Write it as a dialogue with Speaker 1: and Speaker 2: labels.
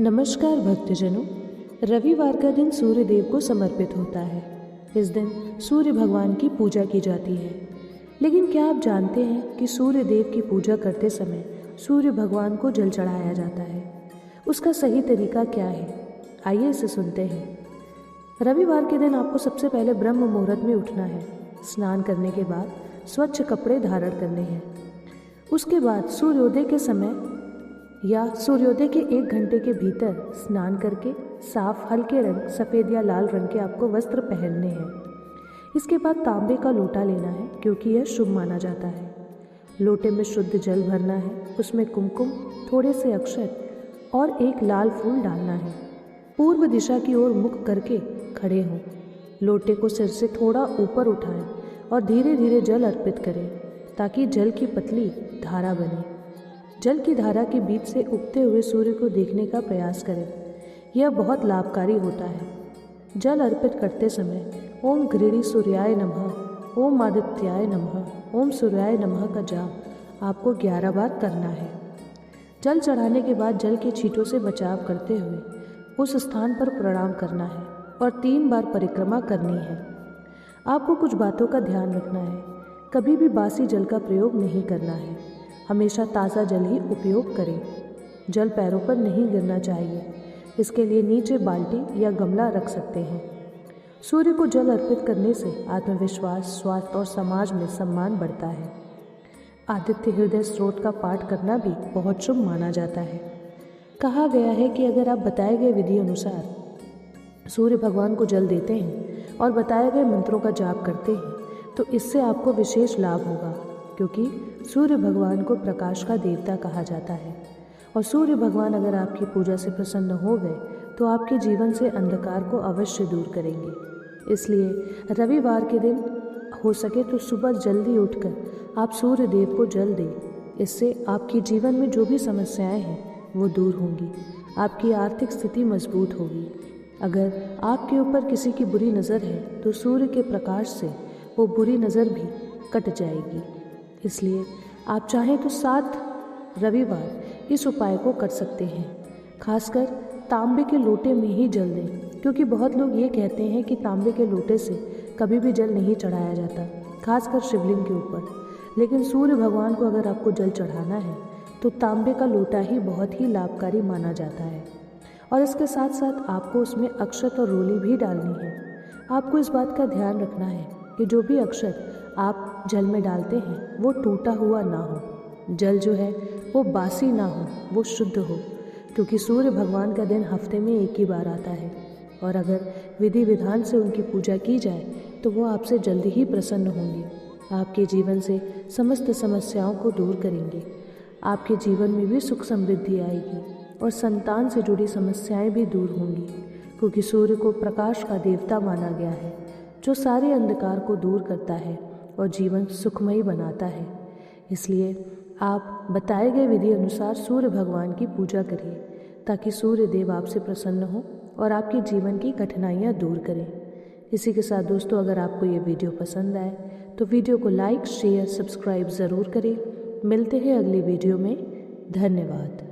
Speaker 1: नमस्कार भक्तजनों। रविवार का दिन सूर्य देव को समर्पित होता है। इस दिन सूर्य भगवान की पूजा की जाती है। लेकिन क्या आप जानते हैं कि सूर्य देव की पूजा करते समय सूर्य भगवान को जल चढ़ाया जाता है? उसका सही तरीका क्या है, आइए इसे सुनते हैं। रविवार के दिन आपको सबसे पहले ब्रह्म मुहूर्त में उठना है। स्नान करने के बाद स्वच्छ कपड़े धारण करने हैं। उसके बाद सूर्योदय के समय या सूर्योदय के 1 घंटे के भीतर स्नान करके साफ हल्के रंग सफ़ेद या लाल रंग के आपको वस्त्र पहनने हैं। इसके बाद तांबे का लोटा लेना है, क्योंकि यह शुभ माना जाता है। लोटे में शुद्ध जल भरना है, उसमें कुमकुम, थोड़े से अक्षत और एक लाल फूल डालना है। पूर्व दिशा की ओर मुख करके खड़े हों। लोटे को सिर से थोड़ा ऊपर उठाएं और धीरे धीरे जल अर्पित करें, ताकि जल की पतली धारा बने। जल की धारा के बीच से उगते हुए सूर्य को देखने का प्रयास करें। यह बहुत लाभकारी होता है। जल अर्पित करते समय ओम घृणी सूर्याय नमः, ओम आदित्याय नमः, ओम सूर्याय नमः का जाप आपको 11 बार करना है। जल चढ़ाने के बाद जल के छींटों से बचाव करते हुए उस स्थान पर प्रणाम करना है और 3 बार परिक्रमा करनी है। आपको कुछ बातों का ध्यान रखना है। कभी भी बासी जल का प्रयोग नहीं करना है। हमेशा ताज़ा जल ही उपयोग करें। जल पैरों पर नहीं गिरना चाहिए। इसके लिए नीचे बाल्टी या गमला रख सकते हैं। सूर्य को जल अर्पित करने से आत्मविश्वास, स्वास्थ्य और समाज में सम्मान बढ़ता है। आदित्य हृदय स्रोत का पाठ करना भी बहुत शुभ माना जाता है। कहा गया है कि अगर आप बताए गए विधि अनुसार सूर्य भगवान को जल देते हैं और बताए गए मंत्रों का जाप करते हैं, तो इससे आपको विशेष लाभ होगा, क्योंकि सूर्य भगवान को प्रकाश का देवता कहा जाता है। और सूर्य भगवान अगर आपकी पूजा से प्रसन्न हो गए तो आपके जीवन से अंधकार को अवश्य दूर करेंगे। इसलिए रविवार के दिन हो सके तो सुबह जल्दी उठकर आप सूर्य देव को जल दें। इससे आपके जीवन में जो भी समस्याएं हैं वो दूर होंगी। आपकी आर्थिक स्थिति मजबूत होगी। अगर आपके ऊपर किसी की बुरी नज़र है तो सूर्य के प्रकाश से वो बुरी नज़र भी कट जाएगी। इसलिए आप चाहें तो 7 रविवार इस उपाय को कर सकते हैं। खासकर तांबे के लोटे में ही जल दें, क्योंकि बहुत लोग ये कहते हैं कि तांबे के लोटे से कभी भी जल नहीं चढ़ाया जाता, खासकर शिवलिंग के ऊपर। लेकिन सूर्य भगवान को अगर आपको जल चढ़ाना है तो तांबे का लोटा ही बहुत ही लाभकारी माना जाता है। और इसके साथ साथ आपको उसमें अक्षत और रोली भी डालनी है। आपको इस बात का ध्यान रखना है कि जो भी अक्षत आप जल में डालते हैं वो टूटा हुआ ना हो। जल जो है वो बासी ना हो, वो शुद्ध हो, क्योंकि सूर्य भगवान का दिन हफ्ते में 1 ही बार आता है। और अगर विधि विधान से उनकी पूजा की जाए तो वो आपसे जल्दी ही प्रसन्न होंगे। आपके जीवन से समस्त समस्याओं को दूर करेंगे। आपके जीवन में भी सुख समृद्धि आएगी और संतान से जुड़ी समस्याएं भी दूर होंगी, क्योंकि सूर्य को प्रकाश का देवता माना गया है, जो सारे अंधकार को दूर करता है और जीवन सुखमयी बनाता है। इसलिए आप बताए गए विधि अनुसार सूर्य भगवान की पूजा करिए, ताकि सूर्य देव आपसे प्रसन्न हो और आपके जीवन की कठिनाइयाँ दूर करें। इसी के साथ दोस्तों, अगर आपको ये वीडियो पसंद आए तो वीडियो को लाइक, शेयर, सब्सक्राइब ज़रूर करें। मिलते हैं अगली वीडियो में। धन्यवाद।